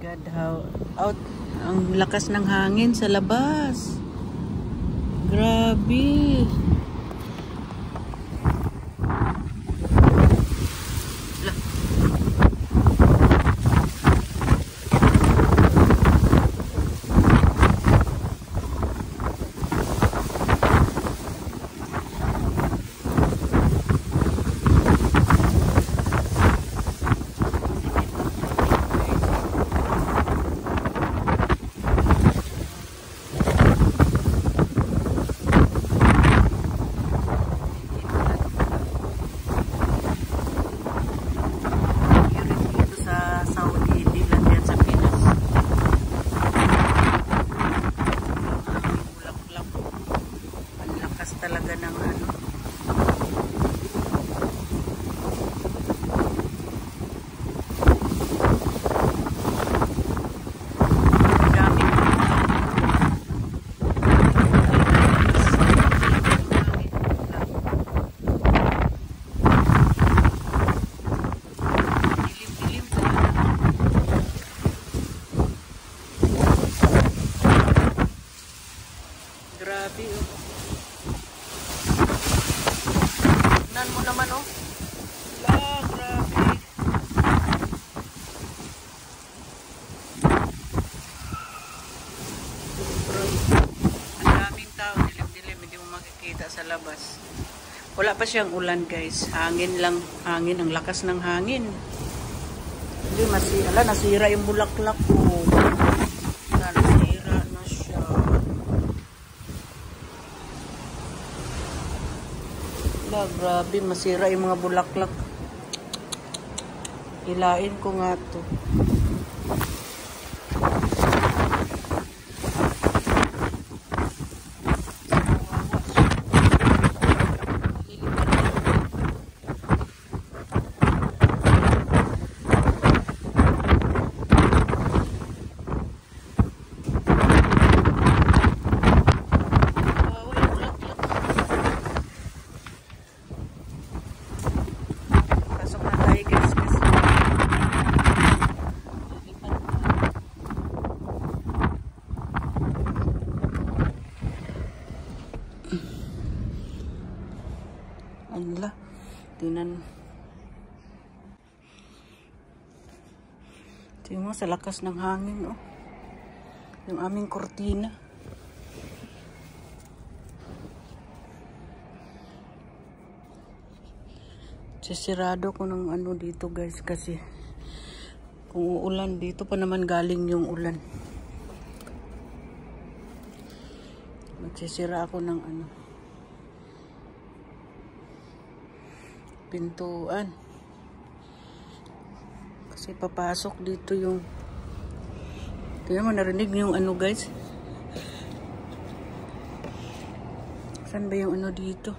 God, how out ang lakas ng hangin sa labas. Grabe. Talaga ng ano. Grabe oh. Tignan mo naman oh. Grabe. Ang daming tao, dilim-dilim, hindi mo makikita sa labas. Wala pa siyang ulan guys. Hangin lang, hangin, ang lakas ng hangin. Hindi masira, nasira yung bulaklak ko. Nasira na siya. Grabe, masira yung mga bulaklak. Hilain ko nga to. Ala, tingnan mo sa lakas ng hangin oh. Yung aming kortina. Sisirado ko ng ano dito guys kasi kung uulan dito pa naman galing yung ulan. Magsisira ako ng ano pintuan kasi papasok dito yung tingnan mo, narinig yung ano guys, saan ba yung ano dito,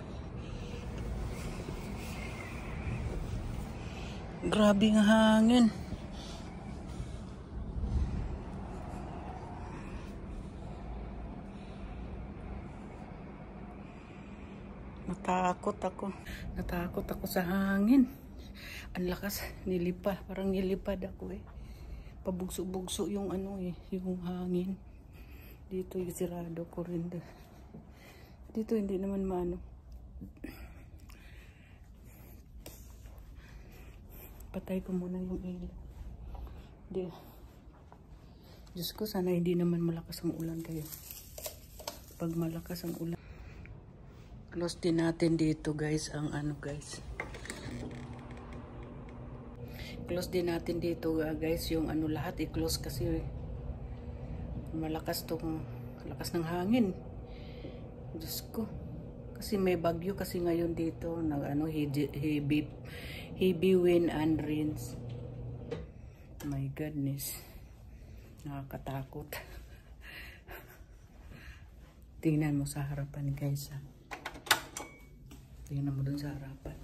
grabe nga hangin. Natakot ako sa hangin. Ang lakas, nilipad. Parang nilipad ako eh. Pabugso-bugso yung ano eh, yung hangin. Dito yung sirado ko rin. Dito hindi naman maano. Patay ko muna yung ilaw. Diyos ko, sana hindi naman malakas ang ulan kayo. Pag malakas ang ulan. Close din natin dito guys ang ano guys. Close din natin dito guys yung ano lahat i-close kasi malakas tong lakas ng hangin. Diyos ko. Kasi may bagyo kasi ngayon dito nag ano heavy wind and rains. My goodness. Nakakatakot. Tingnan mo sa harapan guys ha. Tingnan mo dun sa harapan.